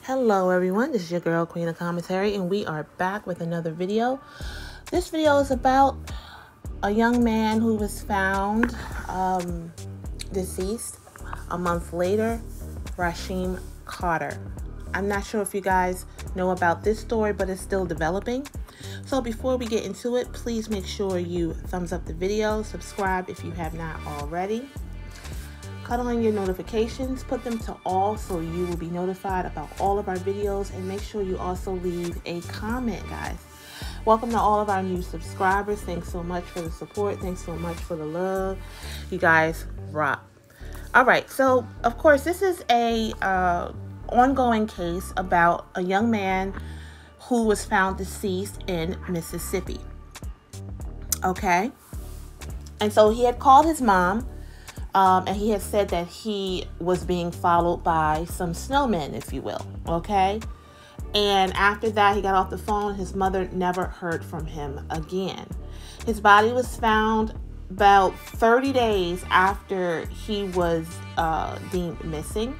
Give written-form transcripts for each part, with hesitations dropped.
Hello everyone, this is your girl Queen of Commentary, and we are back with another video. This video is about a young man who was found deceased a month later, Rasheem Carter. I'm not sure if you guys know about this story, but it's still developing. So before we get into it, please make sure you thumbs up the video, subscribe if you have not already. Cut on your notifications, put them to all so you will be notified about all of our videos, and make sure you also leave a comment, guys. Welcome to all of our new subscribers. Thanks so much for the support. Thanks so much for the love. You guys rock. All right, so of course this is a ongoing case about a young man who was found deceased in Mississippi. Okay, and so he had called his mom. And he had said that he was being followed by some snowmen, if you will, okay? And after that, he got off the phone. His mother never heard from him again. His body was found about 30 days after he was deemed missing.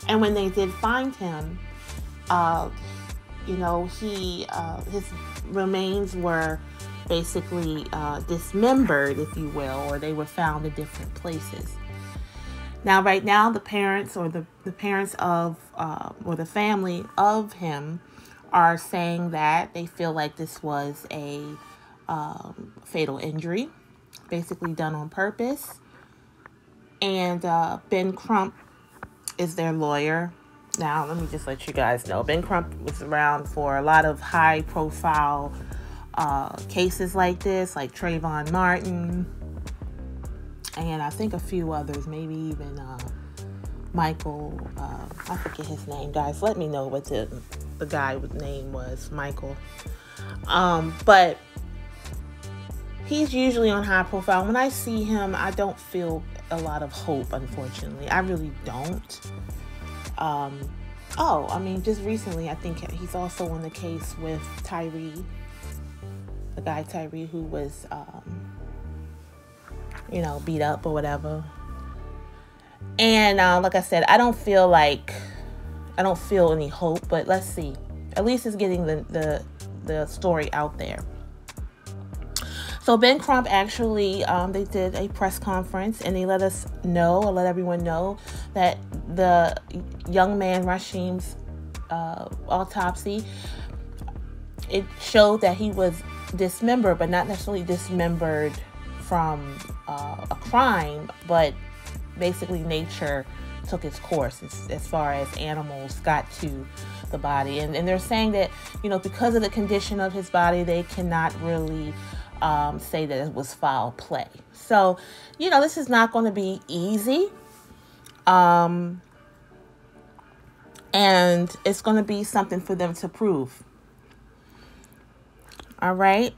And when they did find him, his remains were basically dismembered, if you will, or they were found in different places. Now, right now, the parents or the parents of or the family of him are saying that they feel like this was a fatal injury, basically done on purpose. And Ben Crump is their lawyer. Now, let me just let you guys know, Ben Crump was around for a lot of high-profile cases like this, like Trayvon Martin, and I think a few others, maybe even Michael, I forget his name, guys. Let me know what the guy's name was, Michael. But he's usually on high profile. When I see him, I don't feel a lot of hope, unfortunately. I really don't. Just recently, I think he's also on the case with Tyree. The guy Tyree who was, beat up or whatever. And like I said, I don't feel any hope, but let's see. At least it's getting the story out there. So Ben Crump actually, they did a press conference and they let everyone know that the young man Rasheem's autopsy, it showed that he was dismembered, but not necessarily dismembered from a crime, but basically nature took its course as far as animals got to the body. And they're saying that, because of the condition of his body, they cannot really say that it was foul play. So, this is not going to be easy. And it's going to be something for them to prove. All right.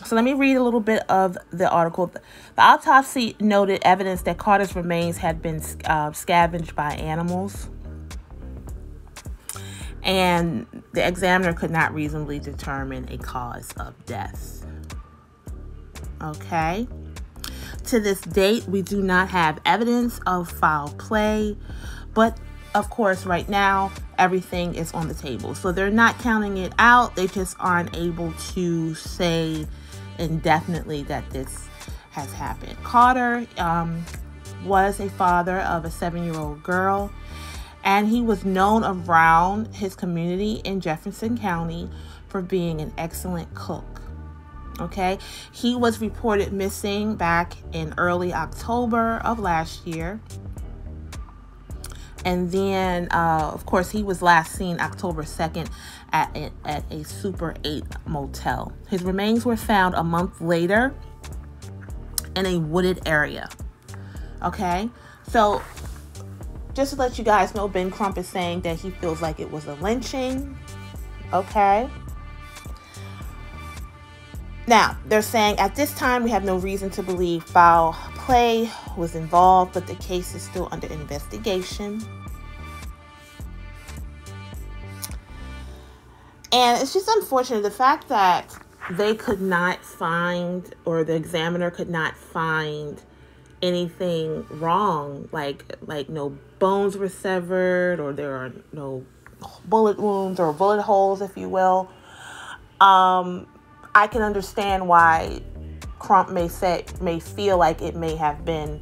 So let me read a little bit of the article. The autopsy noted evidence that Carter's remains had been scavenged by animals. And the examiner could not reasonably determine a cause of death. Okay. To this date, we do not have evidence of foul play, but of course, right now, everything is on the table. So they're not counting it out. They just aren't able to say indefinitely that this has happened. Carter was a father of a 7-year-old girl, and he was known around his community in Jefferson County for being an excellent cook. Okay, he was reported missing back in early October of last year. And then, of course, he was last seen October 2nd at a Super 8 motel. His remains were found a month later in a wooded area. Okay? So, just to let you guys know, Ben Crump is saying that he feels like it was a lynching. Okay? Now, they're saying at this time, we have no reason to believe foul play was involved, but the case is still under investigation. And it's just unfortunate, the fact that they could not find, or the examiner could not find anything wrong, like no bones were severed, or there are no bullet wounds or bullet holes, if you will, I can understand why Crump may feel like it may have been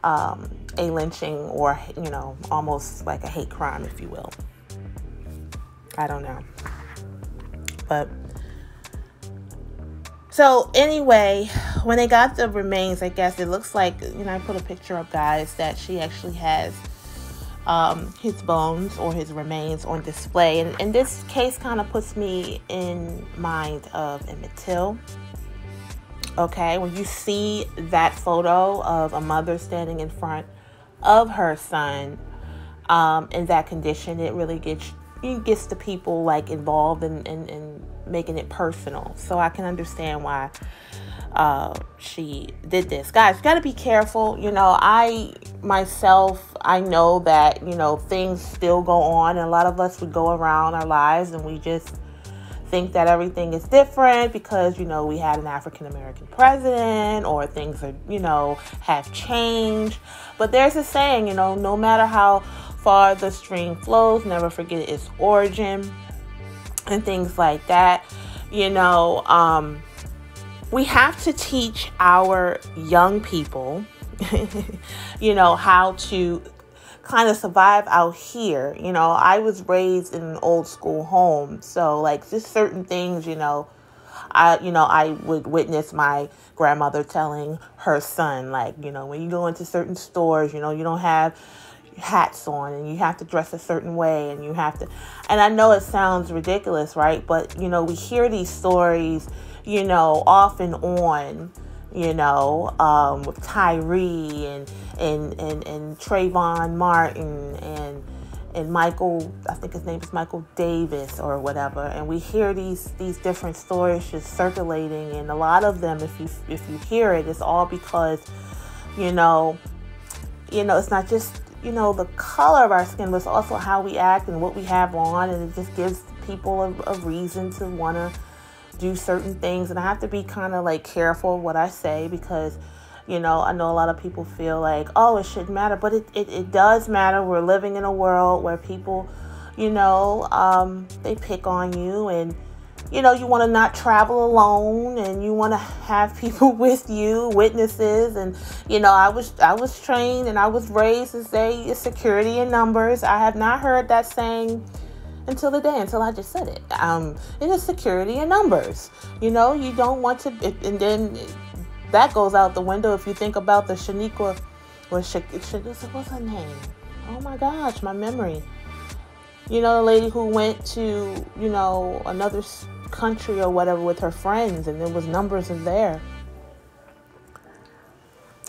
a lynching or, almost like a hate crime, if you will. I don't know. But so anyway, when they got the remains, I guess it looks like, I put a picture up, guys, that she actually has his bones or his remains on display. And this case kind of puts me in mind of Emmett Till. Okay, when you see that photo of a mother standing in front of her son in that condition, it really gets the people like involved in making it personal. So I can understand why she did this. Guys, you got to be careful. I know that, things still go on, and a lot of us would go around our lives and we just think that everything is different because, we had an African-American president, or things are, have changed. But there's a saying, no matter how far the stream flows, never forget its origin, and things like that. We have to teach our young people, how to kind of survive out here. I was raised in an old school home. So like just certain things, I would witness my grandmother telling her son, like, when you go into certain stores, you don't have hats on and you have to dress a certain way and you have to, and I know it sounds ridiculous, right? But, we hear these stories, off and on, with Tyree and Trayvon Martin and Michael, I think his name is Michael Davis or whatever. And we hear these different stories just circulating, and a lot of them, if you hear it, it's all because, it's not just, the color of our skin, but it's also how we act and what we have on, and it just gives people a reason to want to do certain things. And I have to be kind of like careful what I say, because I know a lot of people feel like, oh, it shouldn't matter, but it does matter. We're living in a world where people, they pick on you, and you want to not travel alone, and you want to have people with you, witnesses. And I was trained and I was raised to say it's security in numbers. I have not heard that saying until I just said it. It is security in numbers. You don't want to, and then that goes out the window if you think about the Shaniqua, what's her name? Oh my gosh, my memory. The lady who went to, another country or whatever with her friends, and there was numbers in there.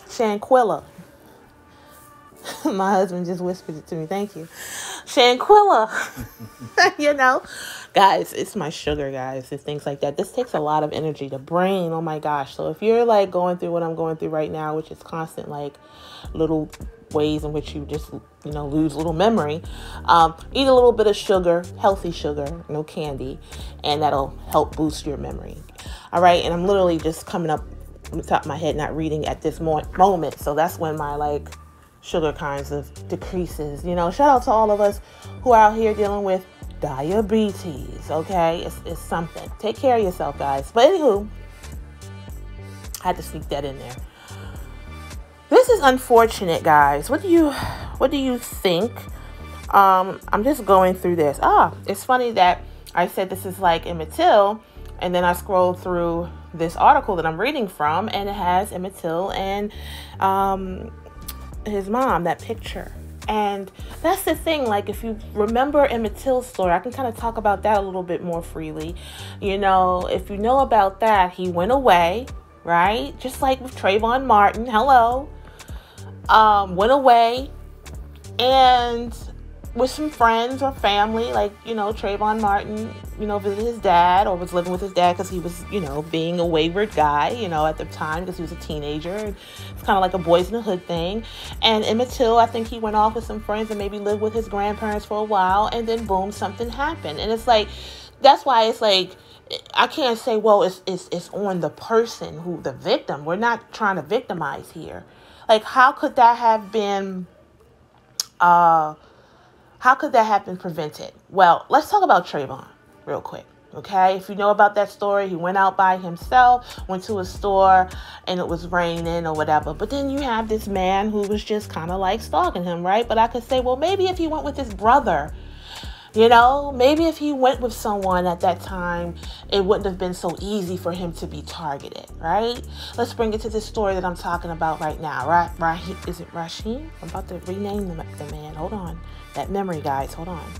Shanquilla. My husband just whispered it to me. Thank you. Shanquilla. Guys, it's my sugar, guys, and things like that. This takes a lot of energy. The brain, oh my gosh. So if you're like going through what I'm going through right now, which is constant, like little ways in which you just, lose little memory, eat a little bit of sugar, healthy sugar, no candy, and that'll help boost your memory. All right. And I'm literally just coming up on the top of my head, not reading at this moment. So that's when my sugar kinds of decreases. Shout out to all of us who are out here dealing with diabetes. Okay. It's something. Take care of yourself, guys. But anywho, I had to sneak that in there. This is unfortunate, guys. What do you think? I'm just going through this. It's funny that I said this is like Emmett Till, and then I scrolled through this article that I'm reading from, and it has Emmett Till and his mom, that picture. And that's the thing, like, if you remember Emmett Till's story, I can kind of talk about that a little bit more freely. If you know about that, he went away, right? Just like with Trayvon Martin, went away, and with some friends or family, like, Trayvon Martin, visited his dad, or was living with his dad because he was, being a wayward guy, at the time, because he was a teenager. It's kind of like a boys in the hood thing. And Emmett Till, I think he went off with some friends and maybe lived with his grandparents for a while, and then boom, something happened. And it's like, that's why it's like, I can't say, well, it's on the person who the victim. We're not trying to victimize here. Like, how could that have been, How could that have been prevented? Well, let's talk about Trayvon real quick. Okay, if you know about that story, he went out by himself, went to a store, and it was raining or whatever. But then you have this man who was just kind of like stalking him, right? But I could say, well, maybe if he went with his brother, maybe if he went with someone at that time, it wouldn't have been so easy for him to be targeted, right? Let's bring it to this story that I'm talking about right now, right? Is it Rasheem? I'm about to rename the man. Hold on. That memory, guys. Hold on.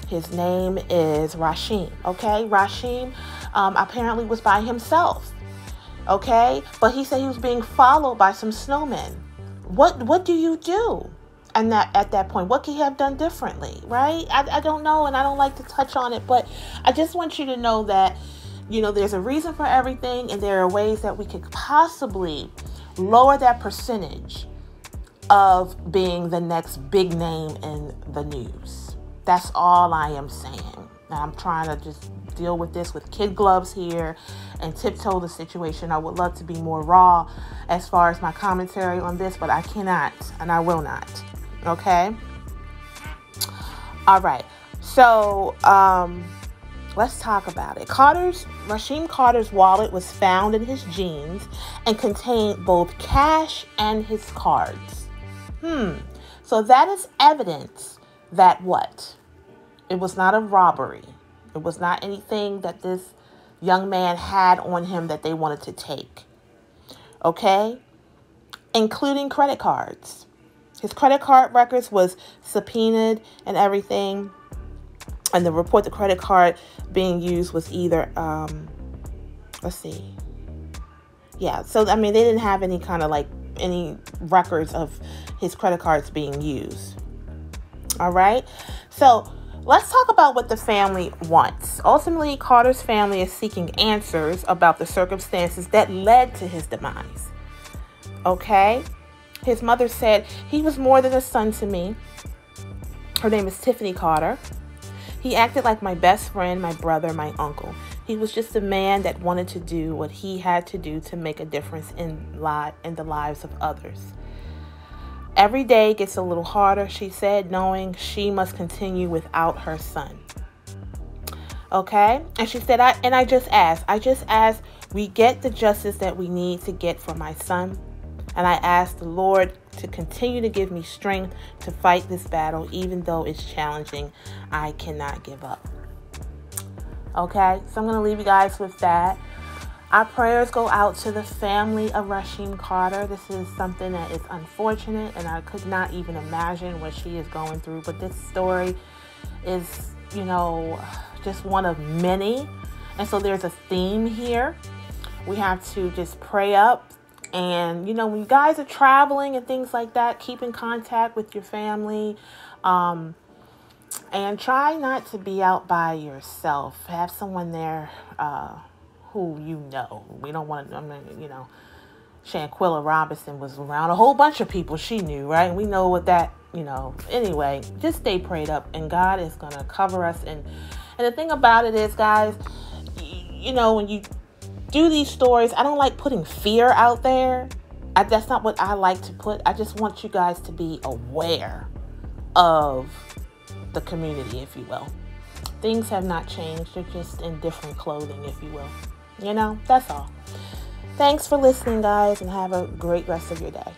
His name is Rasheem, okay? Rasheem apparently was by himself, okay? But he said he was being followed by some snowmen. What do you do? And at that point, what could he have done differently, right? I don't know, and I don't like to touch on it, but I just want you to know that, there's a reason for everything, and there are ways that we could possibly lower that percentage of being the next big name in the news. That's all I am saying. Now, I'm trying to just deal with this with kid gloves here and tiptoe the situation. I would love to be more raw as far as my commentary on this, but I cannot, and I will not. Okay? All right. So, let's talk about it. Rasheem Carter's wallet was found in his jeans and contained both cash and his cards. So that is evidence that what? It was not a robbery. It was not anything that this young man had on him that they wanted to take. Okay? Including credit cards. His credit card records was subpoenaed and everything. And the report the credit card being used was either, let's see. Yeah, so, they didn't have any kind of any records of his credit cards being used. All right? So, let's talk about what the family wants. Ultimately, Carter's family is seeking answers about the circumstances that led to his demise. Okay? His mother said, he was more than a son to me. Her name is Tiffany Carter. He acted like my best friend, my brother, my uncle. He was just a man that wanted to do what he had to do to make a difference in the lives of others. Every day gets a little harder, she said, knowing she must continue without her son. Okay? And she said, I just ask we get the justice that we need to get for my son. And I ask the Lord to continue to give me strength to fight this battle, even though it's challenging. I cannot give up. Okay? So I'm going to leave you guys with that. Our prayers go out to the family of Rasheem Carter. This is something that is unfortunate, and I could not even imagine what she is going through. But this story is, just one of many. And so there's a theme here. We have to just pray up. And, when you guys are traveling and things like that, keep in contact with your family. And try not to be out by yourself. Have someone there who you know. We don't want to, Shanquilla Robinson was around a whole bunch of people she knew, right? And we know what that, Anyway, just stay prayed up, and God is going to cover us. And the thing about it is, guys, when you do these stories, I don't like putting fear out there. That's not what I like to put. I just want you guys to be aware of the community, if you will. Things have not changed. They're just in different clothing, if you will. That's all. Thanks for listening, guys, and have a great rest of your day.